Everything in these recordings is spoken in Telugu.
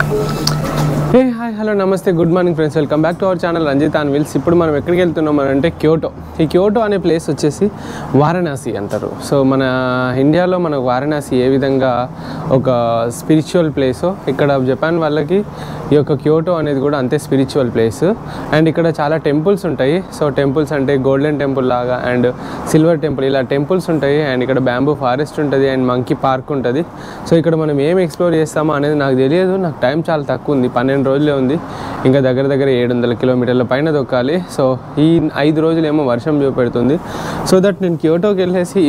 హే హాయ్ హలో నమస్తే good morning friends, welcome back to our channel Ranjith and wheels. ఇప్పుడు మనం ఎక్కడికి వెళ్తున్నాం అంటే క్యోటో. ఈ క్యోటో అనే ప్లేస్ వచ్చేసి వారణాసి అంటారు. సో మన ఇండియాలో మనకు వారణాసి ఏ విధంగా ఒక స్పిరిచువల్ ప్లేసో, ఇక్కడ జపాన్ వాళ్ళకి ఈ యొక్క క్యోటో అనేది కూడా అంతే స్పిరిచువల్ ప్లేస్. అండ్ ఇక్కడ చాలా టెంపుల్స్ ఉంటాయి. సో టెంపుల్స్ అంటే గోల్డెన్ టెంపుల్ లాగా అండ్ సిల్వర్ టెంపుల్, ఇలా టెంపుల్స్ ఉంటాయి. అండ్ ఇక్కడ బ్యాంబూ ఫారెస్ట్ ఉంటుంది అండ్ మంకీ పార్క్ ఉంటుంది. సో ఇక్కడ మనం ఏం ఎక్స్ప్లోర్ చేస్తామో అనేది నాకు తెలియదు. నాకు టైం చాలా తక్కువ ఉంది, 12 రోజులే ఉంది. ఇంకా దగ్గర 700 కిలోమీటర్ల పైన దొక్కాలి. సో ఈ 5 రోజులు ఏమో వర్షం చూపెడుతుంది. సో దట్ నేను క్యోటోకి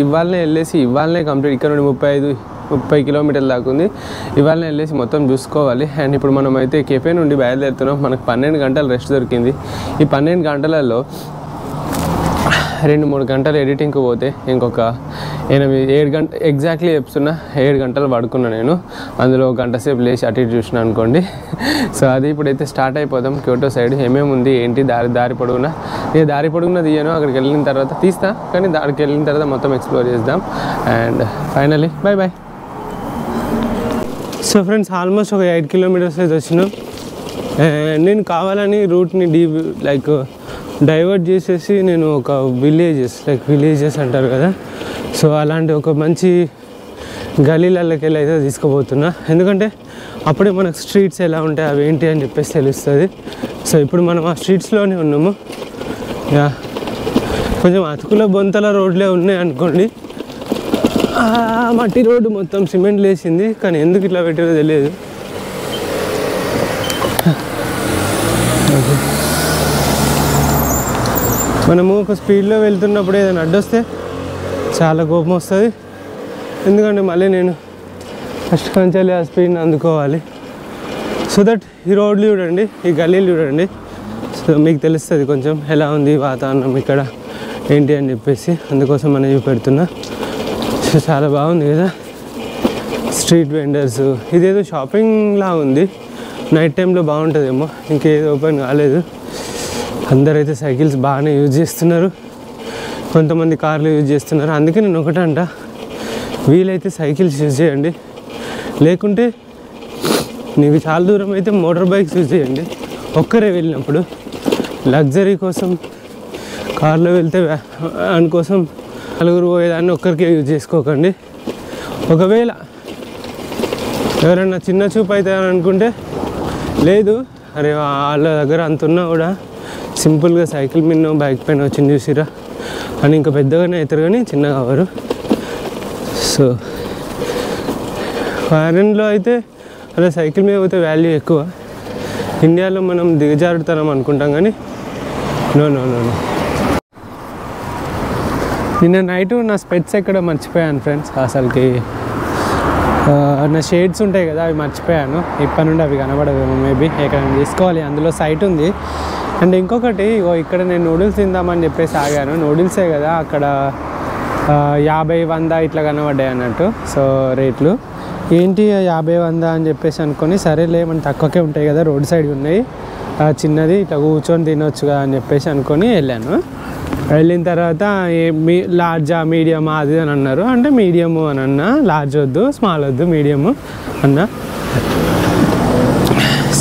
ఇవాళనే కంప్లీట్, ఇక్కడ నుండి 30 కిలోమీటర్ల దాకా ఉంది. ఇవాళనే వెళ్ళేసి మొత్తం చూసుకోవాలి. అండ్ ఇప్పుడు మనం అయితే కెఫే నుండి బయలుదేరుతున్నాం. మనకు 12 గంటలు రెస్ట్ దొరికింది. ఈ 12 గంటలలో 2-3 గంటలు ఎడిటింగ్కి పోతే ఇంకొక 7 గంటలు ఎగ్జాక్ట్లీ చెప్తున్నా, 7 గంటలు పడుకున్నా నేను. అందులో గంట సేపు లేచి అటు ఇటు చూసిన అనుకోండి. సో అది ఇప్పుడైతే స్టార్ట్ అయిపోదాం. క్యోటో సైడ్ ఏమేమి ఉంది ఏంటి, దారి పొడుగునా తీయను. అక్కడికి వెళ్ళిన తర్వాత తీస్తా, కానీ దానికి వెళ్ళిన తర్వాత మొత్తం ఎక్స్ప్లోర్ చేద్దాం. And finally bye. So friends, almost ఒక 8 కిలోమీటర్స్ అయితే వచ్చినాం. నేను కావాలని రూట్ని డైవర్ట్ చేసేసి నేను ఒక విలేజెస్ అంటారు కదా, సో అలాంటి ఒక మంచి గలీలకి వెళ్ళి అయితే తీసుకుపోతున్నా. ఎందుకంటే అప్పుడే మనకు స్ట్రీట్స్ ఎలా ఉంటాయి అవి ఏంటి అని చెప్పేసి తెలుస్తుంది. సో ఇప్పుడు మనం ఆ స్ట్రీట్స్లోనే ఉన్నాము. కొంచెం అతుకుల బొంతల రోడ్లే ఉన్నాయి అనుకోండి. మట్టి రోడ్డు మొత్తం సిమెంట్ లేసింది, కానీ ఎందుకు ఇట్లా పెట్టారో తెలియదు. మనము ఒక స్పీడ్లో వెళ్తున్నప్పుడు ఏదైనా అడ్డొస్తే చాలా కోపం వస్తుంది. ఎందుకంటే మళ్ళీ నేను ఫస్ట్ కంచాలి ఆ స్పీడ్ని అందుకోవాలి. సో దట్ ఈ రోడ్లు చూడండి, ఈ గల్లీలు చూడండి, సో మీకు తెలుస్తుంది కొంచెం ఎలా ఉంది వాతావరణం ఇక్కడ ఏంటి అని చెప్పేసి. అందుకోసం మనం చూపెడుతున్నా. సో చాలా బాగుంది కదా స్ట్రీట్ వెండర్స్. ఇదేదో షాపింగ్లా ఉంది. నైట్ టైంలో బాగుంటుందేమో, ఇంకేదో ఓపెన్ కాలేదు. అందరైతే సైకిల్స్ బాగానే యూజ్ చేస్తున్నారు, కొంతమంది కార్లు యూజ్ చేస్తున్నారు. అందుకే నేను ఒకటంట, వీలైతే సైకిల్స్ యూజ్ చేయండి. లేకుంటే నీకు చాలా దూరం అయితే మోటార్ బైక్స్ యూజ్ చేయండి. ఒక్కరే వెళ్ళినప్పుడు లగ్జరీ కోసం కార్లో వెళ్తే దానికోసం నలుగురు పోయేదాన్ని ఒక్కరికే యూజ్ చేసుకోకండి. ఒకవేళ ఎవరైనా చిన్న చూపు అవుతారని అనుకుంటే, లేదు అరే వాళ్ళ దగ్గర అంత ఉన్నా కూడా సింపుల్గా సైకిల్ మీద బైక్ పైన వచ్చింది చూసిరా అని ఇంకా పెద్దగానే అవుతారు, కానీ చిన్నగా అవ్వరు. సో ఫారెన్లో అయితే అలా సైకిల్ మీద పోతే వాల్యూ ఎక్కువ. ఇండియాలో మనం దిగజారుతాం అనుకుంటాం, కానీ నో. నిన్న నైట్ నా స్పెట్స్ ఎక్కడ మర్చిపోయాను ఫ్రెండ్స్. అసలుకి నా షేడ్స్ ఉంటాయి కదా, అవి మర్చిపోయాను. ఇప్పటి నుండి అవి కనబడవేమో, మేబీ ఎక్కడ తీసుకోవాలి. అందులో సైట్ ఉంది. అండ్ ఇంకొకటి, ఇక్కడ నేను నూడిల్స్ తిందామని చెప్పేసి ఆగాను. నూడిల్సే కదా, అక్కడ 50-100 ఇట్లా కనబడ్డాయి అన్నట్టు. సో రేట్లు ఏంటి 50-100 అని చెప్పేసి అనుకొని, సరేలే మన తక్కువకే ఉంటాయి కదా, రోడ్ సైడ్ ఉన్నాయి, చిన్నది ఇట్లా కూర్చొని తినొచ్చు కదా అని చెప్పేసి అనుకొని వెళ్ళాను. వెళ్ళిన తర్వాత లార్జా మీడియమా అది అని అన్నారు. అంటే మీడియము అని అన్నా, లార్జ్ వద్దు, స్మాల్ వద్దు, మీడియము అన్నా.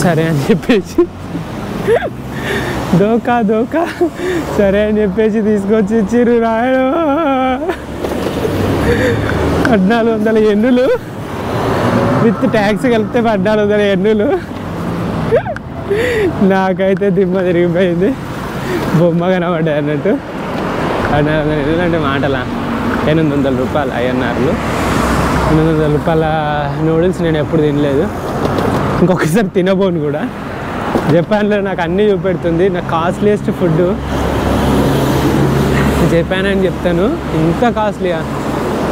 సరే అని చెప్పేసి దోకా సరే అని చెప్పేసి తీసుకొచ్చి ఇచ్చిర్రు. రాయడు 1400 ఎన్నులు విత్ ట్యాక్స్ కలిపితే 1400 ఎన్నులు. నాకైతే దిమ్మ తిరిగిపోయింది, బొమ్మ కనబడ్డాయి అన్నట్టు. 1400 ఎన్నులు అంటే మాటలా, 800 రూపాయలు ఐఎన్ఆర్లు. 800 రూపాయల నూడిల్స్ నేను ఎప్పుడు తినలేదు, ఇంకొకసారి తినబోను కూడా. జపాన్లో నాకు అన్నీ చూపెడుతుంది. నాకు కాస్ట్లీయెస్ట్ ఫుడ్ జపాన్ అని చెప్తాను. ఇంత కాస్ట్లీయా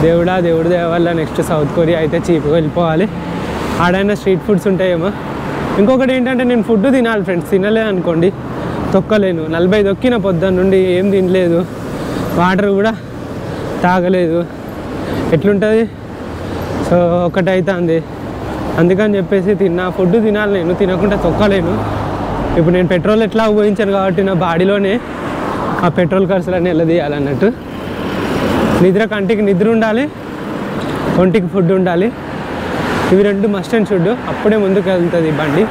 దేవుడి దయ వల్ల నెక్స్ట్ సౌత్ కొరియా అయితే చీప్గా వెళ్ళిపోవాలి. ఆడైనా స్ట్రీట్ ఫుడ్స్ ఉంటాయేమో. ఇంకొకటి ఏంటంటే, నేను ఫుడ్ తినాలి ఫ్రెండ్స్, తినలేదు అనుకోండి తొక్కలేను. 40 తొక్కిన పొద్దున్న నుండి ఏం తినలేదు, వాటర్ కూడా తాగలేదు, ఎట్లుంటుంది? సో ఒకటైతుంది. అందుకని చెప్పేసి ఫుడ్ తినాలి. నేను తినకుండా తొక్కలేను. ఇప్పుడు నేను పెట్రోల్ ఎట్లా ఉపయోగించాను కాబట్టి నా బాడీలోనే ఆ పెట్రోల్ ఖర్చులన్నీ ఎలా తీయాలన్నట్టు. కంటికి నిద్ర ఉండాలి, ఒంటికి ఫుడ్ ఉండాలి. ఇవి రెండు మస్ట్ అండ్ షుడ్. అప్పుడే ముందుకు వెళ్తుంది బండి,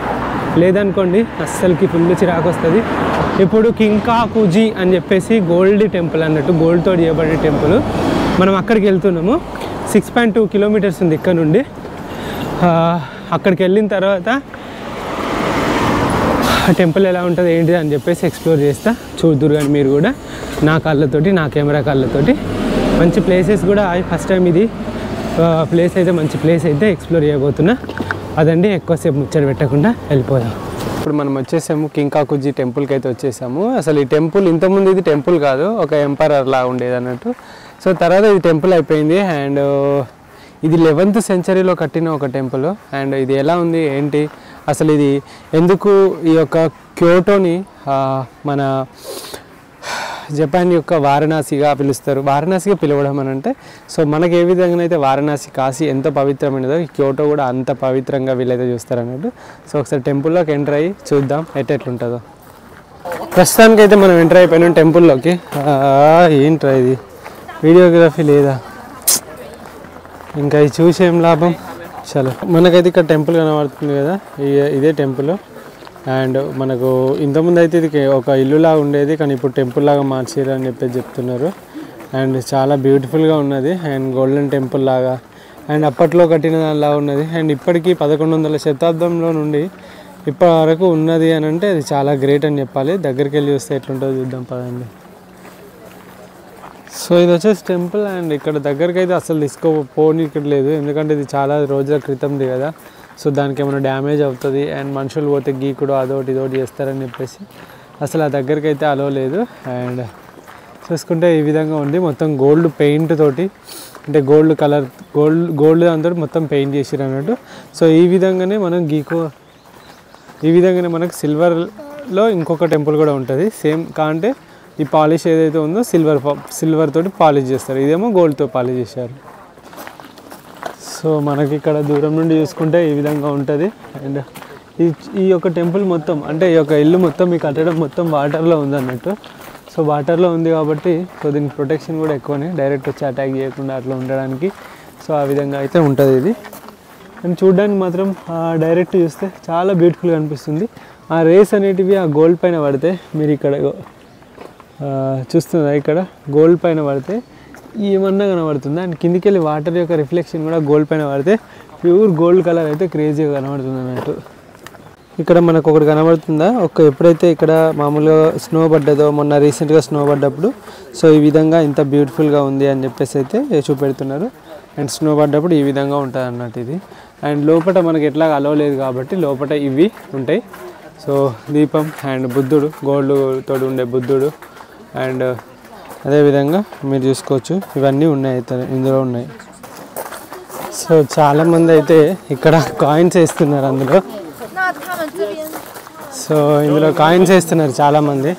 లేదనుకోండి అస్సలకి ఫుల్ చిరాకు వస్తుంది. ఇప్పుడు కింకాకుజీ అని చెప్పేసి గోల్డ్ టెంపుల్ అన్నట్టు, గోల్డ్తో చేయబడిన టెంపుల్. మనం అక్కడికి వెళ్తున్నాము. 6.2 కిలోమీటర్స్ ఉంది ఇక్కడ నుండి. అక్కడికి వెళ్ళిన తర్వాత ఆ టెంపుల్ ఎలా ఉంటుంది ఏంటిది అని చెప్పేసి ఎక్స్ప్లోర్ చేస్తా. చూద్దురు కానీ మీరు కూడా నా కళ్ళతోటి, నా కెమెరా కళ్ళతోటి. మంచి ప్లేసెస్ కూడా ఫస్ట్ టైం ఇది ప్లేస్ అయితే, మంచి ప్లేస్ అయితే ఎక్స్ప్లోర్ చేయబోతున్నా. అదండి, ఎక్కువసేపు ముచ్చట పెట్టకుండా వెళ్ళిపోదాం. ఇప్పుడు మనం వచ్చేసాము కింకాకుజీ టెంపుల్కి అయితే వచ్చేసాము. అసలు ఈ టెంపుల్ ఇంతకుముందు ఇది టెంపుల్ కాదు, ఒక ఎంపరర్ లా ఉండేది అన్నట్టు. సో తర్వాత ఇది టెంపుల్ అయిపోయింది. అండ్ ఇది 11th సెంచరీలో కట్టిన ఒక టెంపుల్. అండ్ ఇది ఎలా ఉంది ఏంటి, అసలు ఇది ఎందుకు ఈ యొక్క క్యోటోని మన జపాన్ యొక్క వారణాసిగా పిలుస్తారు. వారణాసిగా పిలవడం అని అంటే, సో మనకి ఏ విధంగా అయితే వారణాసి కాశీ ఎంత పవిత్రమైనదో ఈ క్యోటో కూడా అంత పవిత్రంగా వీళ్ళైతే చూస్తారు అన్నట్టు. సో ఒకసారి టెంపుల్లోకి ఎంటర్ అయ్యి చూద్దాం ఎట్లుంటుందో. ప్రస్తుతానికి అయితే మనం ఎంటర్ అయిపోయినాం టెంపుల్లోకి. ఏంట్రా ఇది, వీడియోగ్రఫీ లేదా, ఇంకా ఇది చూసి ఏం లాభం. చలో, మనకైతే ఇక్కడ టెంపుల్ కనబడుతుంది కదా, ఇదే టెంపుల్. అండ్ మనకు ఇంతకుముందు అయితే ఇది ఒక ఇల్లులా ఉండేది, కానీ ఇప్పుడు టెంపుల్ లాగా మార్చారు అని చెప్పేసి చెప్తున్నారు. అండ్ చాలా బ్యూటిఫుల్గా ఉన్నది. అండ్ గోల్డెన్ టెంపుల్ లాగా, అండ్ అప్పట్లో కట్టిన దానిలా ఉన్నది. అండ్ ఇప్పటికీ 1100వ శతాబ్దంలో నుండి ఇప్పటి వరకు ఉన్నది అని అంటే అది చాలా గ్రేట్ అని చెప్పాలి. దగ్గరికి వెళ్ళి చూస్తే ఎట్లుంటుందో చూద్దాం పదండి. సో ఇది వచ్చేసి టెంపుల్. అండ్ ఇక్కడ దగ్గరికి అయితే అసలు తీసుకోపోనీకి లేదు, ఎందుకంటే ఇది చాలా రోజుల క్రితంది కదా. సో దానికి ఏమైనా డ్యామేజ్ అవుతుంది, అండ్ మనుషులు పోతే గీకుడు అదోటి ఇదోటి చేస్తారని చెప్పేసి అసలు ఆ దగ్గరికి అయితే అలో లేదు. అండ్ చూసుకుంటే ఈ విధంగా ఉంది, మొత్తం గోల్డ్ పెయింట్ తోటి, అంటే గోల్డ్ కలర్, గోల్డ్ దాంతో మొత్తం పెయింట్ చేసిరు అన్నట్టు. సో ఈ విధంగానే మనకు సిల్వర్లో ఇంకొక టెంపుల్ కూడా ఉంటుంది సేమ్. అంటే ఈ పాలిష్ ఏదైతే ఉందో సిల్వర్ తోటి పాలిష్ చేస్తారు, ఇదేమో గోల్డ్తో పాలిష్ చేశారు. సో మనకి ఇక్కడ దూరం నుండి చూసుకుంటే ఈ విధంగా ఉంటుంది. అండ్ ఈ యొక్క టెంపుల్ మొత్తం, అంటే ఈ యొక్క ఇల్లు మొత్తం, ఈ కట్టడం మొత్తం వాటర్లో ఉంది అన్నట్టు. సో వాటర్లో ఉంది కాబట్టి సో దీనికి ప్రొటెక్షన్ కూడా ఎక్కువనే, డైరెక్ట్ వచ్చి అటాక్ చేయకుండా అట్లా ఉండడానికి. సో ఆ విధంగా అయితే ఉంటుంది ఇది. అండ్ చూడడానికి మాత్రం డైరెక్ట్ చూస్తే చాలా బ్యూటిఫుల్గా అనిపిస్తుంది. ఆ రేస్ అనేటివి ఆ గోల్డ్ పైన పడితే, మీరు ఇక్కడ చూస్తున్నా, ఇక్కడ గోల్డ్ పైన పడితే ఏమన్నా కనబడుతుంది. అండ్ కిందికి వెళ్ళి వాటర్ యొక్క రిఫ్లెక్షన్ కూడా గోల్డ్ పైన పడితే ప్యూర్ గోల్డ్ కలర్ అయితే క్రేజీగా కనబడుతుంది అన్నట్టు. ఇక్కడ మనకు ఒకటి కనబడుతుందా, ఎప్పుడైతే ఇక్కడ మామూలుగా స్నో పడ్డదో, మొన్న రీసెంట్గా స్నో పడ్డప్పుడు, సో ఈ విధంగా ఇంత బ్యూటిఫుల్గా ఉంది అని చెప్పేసి అయితే చూపెడుతున్నారు. అండ్ స్నో పడ్డప్పుడు ఈ విధంగా ఉంటుంది అన్నట్టు ఇది. అండ్ లోపల మనకి ఎట్లా అలవలేదు కాబట్టి లోపల ఇవి ఉంటాయి. సో దీపం అండ్ బుద్ధుడు, గోల్డ్ తోడు ఉండే బుద్ధుడు, అండ్ అదేవిధంగా మీరు చూసుకోవచ్చు ఇవన్నీ ఉన్నాయి అయితే ఇందులో ఉన్నాయి. సో చాలామంది అయితే ఇక్కడ కాయిన్స్ వేస్తున్నారు అందులో. సో ఇందులో కాయిన్స్ వేస్తున్నారు చాలామంది.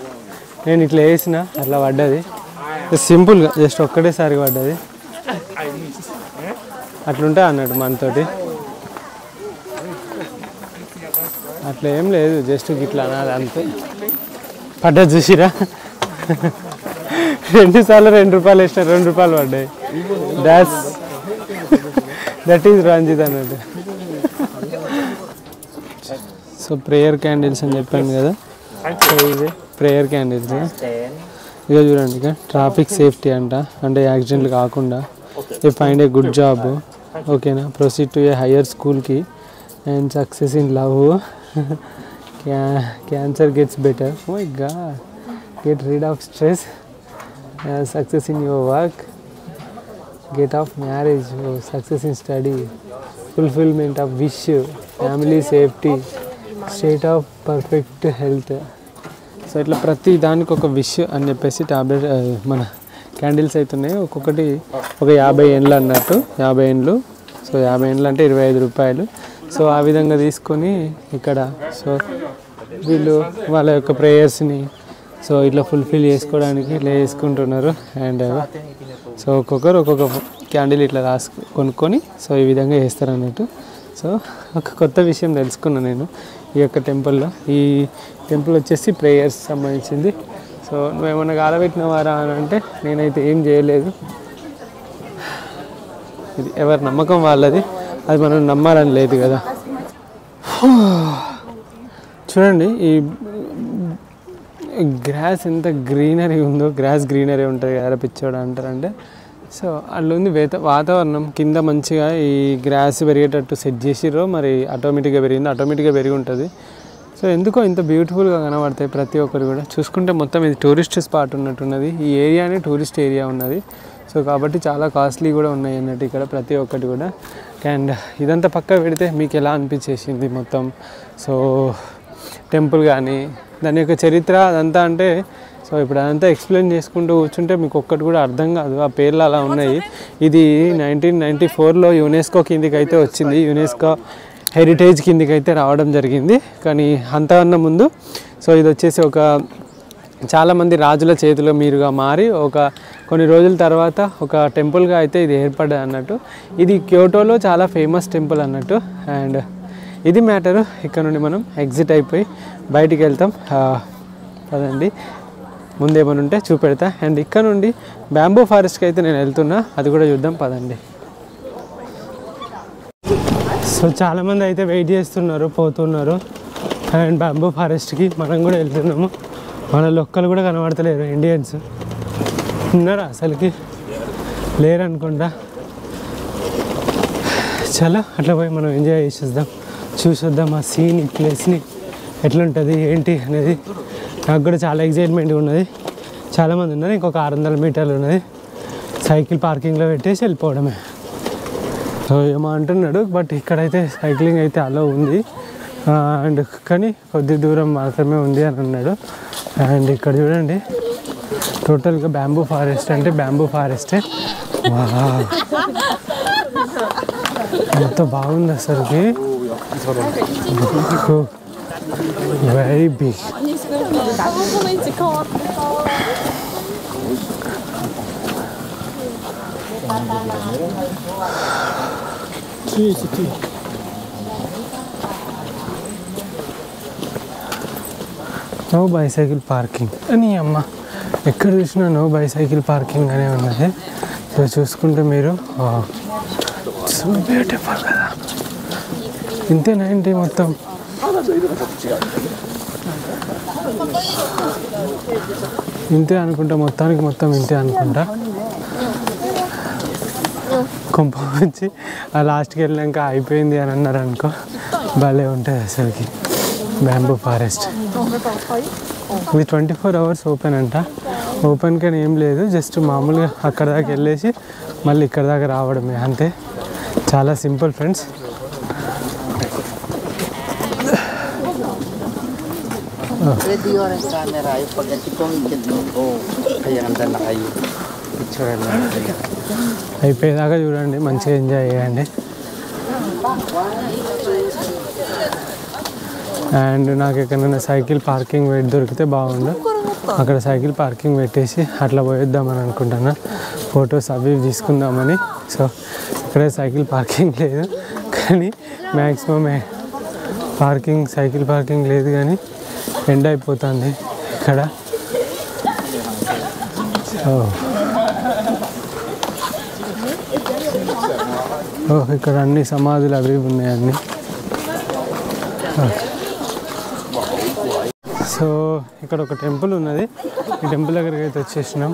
నేను ఇట్లా వేసిన అట్లా పడ్డది, సింపుల్గా జస్ట్ ఒక్కటేసారి పడ్డది. అట్లుంటుంది అన్నట్టు మనతోటి, అట్లా ఏం లేదు, జస్ట్ ఇట్లా అన్నది అంతే. పడ్డది చూసిరా, 2 సార్లు 2 రూపాయలు వేసిన 2 రూపాయలు పడ్డాయి. దట్ ఈజ్ రంజిత్ అన్నట్టు. సో ప్రేయర్ క్యాండిల్స్ అని చెప్పాను కదా, సో ఇది ప్రేయర్ క్యాండిల్స్. ఇక చూడండి, ఇక ట్రాఫిక్ సేఫ్టీ అంటే యాక్సిడెంట్లు కాకుండా. You find a good job, ఓకేనా, ప్రొసీడ్ టు ఏ హయ్యర్ స్కూల్కి, and success in love, cancer gets better, oh my god, get rid of stress, success in your work, get off marriage, success in study, fulfillment of wish, family safety, state of perfect health. So ఇట్లా ప్రతి దానికి ఒక విష్ అని చెప్పేసి టాబ్లెట్ మన క్యాండిల్స్ అవుతున్నాయి. ఒక్కొక్కటి ఒక 50 ఏండ్లు అన్నట్టు, 50 ఏండ్లు. సో 50 ఏండ్లు అంటే 25 రూపాయలు. సో ఆ విధంగా తీసుకొని ఇక్కడ సో వీళ్ళు వాళ్ళ యొక్క ప్రేయర్స్ని సో ఇట్లా ఫుల్ఫిల్ చేసుకోవడానికి ఇట్లా వేసుకుంటున్నారు. అండ్ సో ఒక్కొక్కరు ఒక్కొక్క క్యాండిల్ ఇట్లా కొనుక్కొని సో ఈ విధంగా వేస్తారు అన్నట్టు. సో ఒక కొత్త విషయం తెలుసుకున్నాను నేను ఈ యొక్క టెంపుల్లో. ఈ టెంపుల్ వచ్చేసి ప్రేయర్స్ సంబంధించింది. సో నువ్వేమన్నా కాలబెట్టినవారా అని అంటే నేనైతే ఏం చేయలేదు, ఇది ఎవరి నమ్మకం వాళ్ళది. అది మనం నమ్మాలని లేదు కదా. చూడండి ఈ గ్రాస్ ఎంత గ్రీనరీ ఉందో, గ్రాస్ గ్రీనరీ ఉంటుంది కదా పిచ్చోడు అంటారంటే. సో అట్లా ఉంది వాతావరణం. కింద మంచిగా ఈ గ్రాస్ పెరిగేటట్టు సెట్ చేసిర్రో మరి ఆటోమేటిక్గా పెరిగి ఉంటుంది. సో ఎందుకో ఇంత బ్యూటిఫుల్గా కనబడతాయి ప్రతి ఒక్కరు కూడా. చూసుకుంటే మొత్తం ఇది టూరిస్ట్ స్పాట్ ఉన్నట్టున్నది. ఈ ఏరియానే టూరిస్ట్ ఏరియా ఉన్నది. సో కాబట్టి చాలా కాస్ట్లీ కూడా ఉన్నాయి అన్నట్టు ఇక్కడ ప్రతి ఒక్కటి కూడా. అండ్ ఇదంతా పక్క పెడితే మీకు ఎలా అనిపించేసింది మొత్తం? సో టెంపుల్ కానీ దాని యొక్క చరిత్ర అదంతా అంటే, సో ఇప్పుడు అదంతా ఎక్స్ప్లెయిన్ చేసుకుంటూ కూర్చుంటే మీకు ఒక్కటి కూడా అర్థం కాదు. ఆ పేర్లు అలా ఉన్నాయి. ఇది 1994లో యునెస్కో కిందికి అయితే వచ్చింది. యునెస్కో హెరిటేజ్ కిందికి అయితే రావడం జరిగింది. కానీ అంతకన్నా ముందు సో ఇది వచ్చేసి ఒక చాలామంది రాజుల చేతిలో మీరుగా మారి కొన్ని రోజుల తర్వాత ఒక టెంపుల్గా అయితే ఇది ఏర్పడ్డది అన్నట్టు. ఇది క్యోటోలో చాలా ఫేమస్ టెంపుల్ అన్నట్టు. అండ్ ఇది మ్యాటరు. ఇక్కడ నుండి మనం ఎగ్జిట్ అయిపోయి బయటికి వెళ్తాం. పదండి, ముందేమని ఉంటే చూపెడతా. అండ్ ఇక్కడ నుండి బ్యాంబూ ఫారెస్ట్కి అయితే నేను వెళ్తున్నా, అది కూడా చూద్దాం పదండి. సో చాలామంది అయితే వెయిట్ చేస్తున్నారు, పోతున్నారు. అండ్ బ్యాంబూ ఫారెస్ట్కి మనం కూడా వెళ్తున్నాము. మన లొక్కలు కూడా కనబడతలేరు. ఇండియన్స్ ఉన్నారా అసలుకి? లేరు అనుకుంటా. చాలా అట్లా పోయి మనం ఎంజాయ్ చేసేద్దాం, చూసొద్దాం ఆ సీన్, ఈ ప్లేస్ని ఎట్లుంటుంది ఏంటి అనేది. నాకు కూడా చాలా ఎగ్జైట్మెంట్గా ఉన్నది. చాలామంది ఉన్నారు. ఇంకొక 600 మీటర్లు ఉన్నది. సైకిల్ పార్కింగ్లో పెట్టేసి వెళ్ళిపోవడమే. సో ఏమో అంటున్నాడు, బట్ ఇక్కడైతే సైక్లింగ్ అయితే అలో ఉంది. అండ్ కానీ కొద్ది దూరం మాత్రమే ఉంది అని అన్నాడు. అండ్ ఇక్కడ చూడండి, టోటల్గా బ్యాంబూ ఫారెస్ట్ అంటే బ్యాంబూ ఫారెస్టే. ఎంత బాగుంది అసలుకి, very big. No bicycle parking అని అమ్మ, ఎక్కడ చూసినా నో బైసైకిల్ పార్కింగ్ అనే ఉన్నది. సో చూసుకుంటే మీరు బ్యూటిఫుల్ కదా. ఇంతేనా ఏంటి మొత్తం? ఇంతే అనుకుంటా, మొత్తానికి మొత్తం ఇంతే అనుకుంటా. కొంప వచ్చి ఆ లాస్ట్కి వెళ్ళాక అయిపోయింది అని అన్నారు అనుకో, భలే ఉంటుంది అసలుకి బ్యాంబూ ఫారెస్ట్. ఇది 24 hours ఓపెన్ అంట. ఓపెన్ కానీ ఏం లేదు, జస్ట్ మామూలుగా అక్కడ దాకా వెళ్ళేసి మళ్ళీ ఇక్కడ దాకా రావడమే అంతే. చాలా సింపుల్ ఫ్రెండ్స్. అయిపోయేదాకా చూడండి, మంచిగా ఎంజాయ్ చేయండి. అండ్ నాకు ఎక్కడైనా సైకిల్ పార్కింగ్ దొరికితే బాగుండు. అక్కడ సైకిల్ పార్కింగ్ పెట్టేసి అట్లా పోయిద్దామని అనుకుంటున్నా, ఫొటోస్ అవి తీసుకుందామని. సో ఇక్కడ సైకిల్ పార్కింగ్ లేదు, కానీ మ్యాక్సిమం సైకిల్ పార్కింగ్ లేదు, కానీ ఎండ్ అయిపోతుంది ఇక్కడ. ఇక్కడ అన్ని సమాధులు అవి ఉన్నాయన్నీ. సో ఇక్కడ ఒక టెంపుల్ ఉన్నది. ఈ టెంపుల్ దగ్గరికి అయితే వచ్చేసినాం.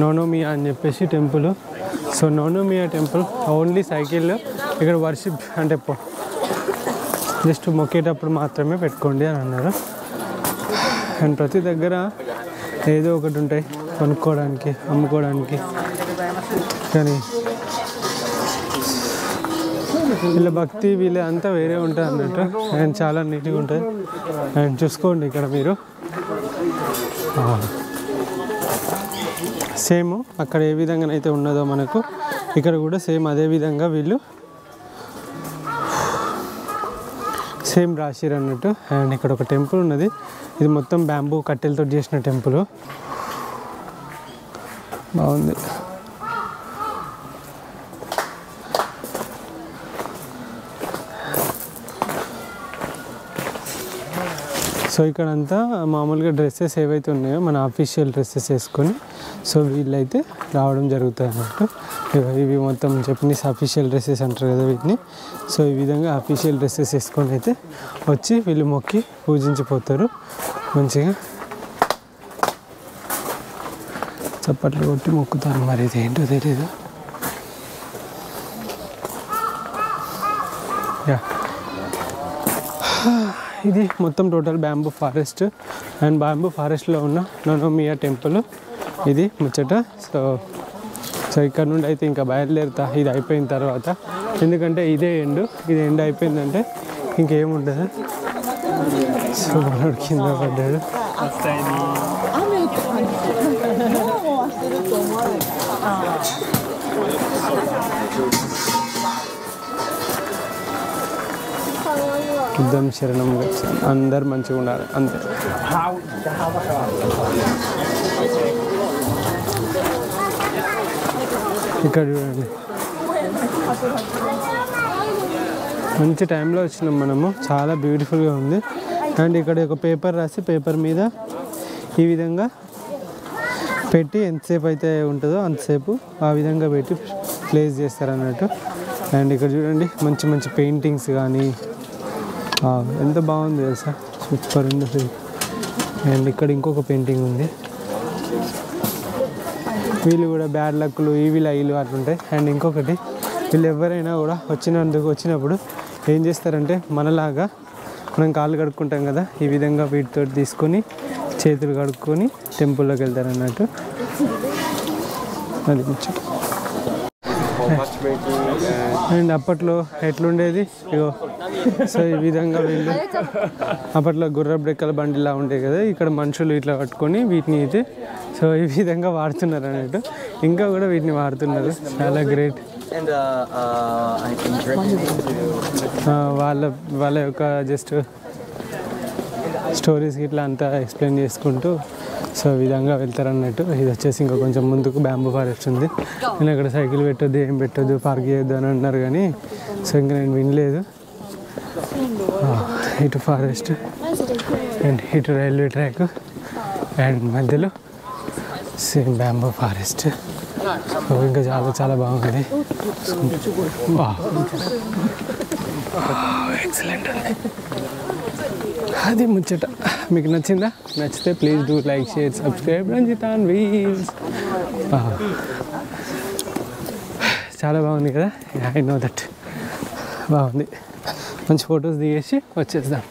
నోనోమియా అని చెప్పేసి టెంపుల్. సో నోనోమియా టెంపుల్ ఓన్లీ సైకిల్ ఇక్కడ వర్షిప్ అంటే జస్ట్ మొక్కేటప్పుడు మాత్రమే పెట్టుకోండి అని అన్నారు. అండ్ ప్రతి దగ్గర ఏదో ఒకటి ఉంటాయి కొనుక్కోవడానికి, అమ్ముకోవడానికి. కానీ వీళ్ళ భక్తి వీళ్ళ అంతా వేరే ఉంటుంది అన్నట్టు. అండ్ చాలా నీట్గా ఉంటుంది. అండ్ చూసుకోండి ఇక్కడ మీరు, సేమ్ అక్కడ ఏ విధంగానైతే ఉన్నదో మనకు ఇక్కడ కూడా సేమ్ అదే విధంగా వీళ్ళు సేమ్ రాసిరు అన్నట్టు. అండ్ ఇక్కడ ఒక టెంపుల్ ఉన్నది. ఇది మొత్తం బ్యాంబూ కట్టెలతో చేసిన టెంపుల్, బాగుంది. సో ఇక్కడంతా మామూలుగా డ్రెస్సెస్ ఏవైతే ఉన్నాయో మన అఫీషియల్ డ్రెస్సెస్ వేసుకొని సో వీళ్ళైతే రావడం జరుగుతుంది అన్నట్టు. ఇవి మొత్తం జపనీస్ అఫీషియల్ డ్రెస్సెస్ అంటారు కదా వీటిని. సో ఈ విధంగా అఫీషియల్ డ్రెస్సెస్ వేసుకొని అయితే వచ్చి వీళ్ళు మొక్కి పూజించిపోతారు. మంచిగా చప్పట్లు కొట్టి మొక్కుతారు. మరి ఇది ఏంటో తెలియదు. యా, ఇది మొత్తం total bamboo forest and bamboo ఫారెస్ట్లో ఉన్న నోనోమియా టెంపుల్ ఇది ముచ్చట. సో ఇక్కడ నుండి అయితే ఇంకా బయలుదేరుతా ఇది అయిపోయిన తర్వాత. ఎందుకంటే ఇది ఎండ్ అయిపోయిందంటే ఇంకేముండదు. సో మనోడు కింద పడ్డాడు. యుద్ధం శరణం వచ్చాను. అందరు మంచిగా ఉండాలి అంతే. ఇక్కడ చూడండి, మంచి టైంలో వచ్చినాం మనము. చాలా బ్యూటిఫుల్గా ఉంది. అండ్ ఇక్కడ ఒక పేపర్ రాసి పేపర్ మీద ఈ విధంగా పెట్టి ఎంతసేపు అయితే ఉంటుందో అంతసేపు ఆ విధంగా పెట్టి ప్లేస్ చేస్తారు అన్నట్టు. అండ్ ఇక్కడ చూడండి మంచి మంచి పెయింటింగ్స్ కానీ ఎంత బాగుంది తెలుసా, సూపర్ ఉంది. అండ్ ఇక్కడ ఇంకొక పెయింటింగ్ ఉంది. వీళ్ళు కూడా బ్యాడ్ లక్లు ఈవిల్ ఐలు అట్లుంటాయి. అండ్ ఇంకొకటి వీళ్ళు ఎవరైనా కూడా వచ్చినప్పుడు ఏం చేస్తారంటే మనలాగా మనం కాళ్ళు కడుక్కుంటాం కదా, ఈ విధంగా వీటితో తీసుకొని చేతులు కడుక్కొని టెంపుల్లోకి వెళ్తారు అన్నట్టు. అది ముచ్చట. అండ్ అప్పట్లో ఎట్లుండేది ఇగో. సో ఈ విధంగా వీళ్ళు అప్పట్లో గుర్రపు రెక్కల బండిలా ఉంటాయి కదా, ఇక్కడ మనుషులు ఇట్లా పట్టుకొని వీటిని అయితే సో ఈ విధంగా వాడుతున్నారు అన్నట్టు. ఇంకా కూడా వీటిని వాడుతున్నారు. చాలా గ్రేట్. వాళ్ళ యొక్క జస్ట్ స్టోరీస్ ఇట్లా అంతా ఎక్స్ప్లెయిన్ చేసుకుంటూ సో ఈ విధంగా వెళ్తారు అన్నట్టు. ఇది వచ్చేసి ఇంకా కొంచెం ముందుకు బ్యాంబూ ఫారెస్ట్ ఉంది. నేను అక్కడ సైకిల్ పెట్టొద్దు, ఏం పెట్టొద్దు, పార్క్ చేయొద్దు అని అన్నారు కానీ సో ఇంకా నేను వినలేదు. ఇటు ఫారెస్ట్ అండ్ ఇటు రైల్వే ట్రాక్ అండ్ మధ్యలో సేమ్ బ్యాంబూ ఫారెస్ట్. సో ఇంకా చాలా చాలా బాగుంది. ఎక్సలెంట్. అది ముచ్చట. మీకు నచ్చిందా? నచ్చితే please do like, share, subscribe Ranjith on wheels. చాలా బాగుంది కదా. I know that. బాగుంది. మంచి ఫొటోస్ దిగేసి వచ్చేద్దాం.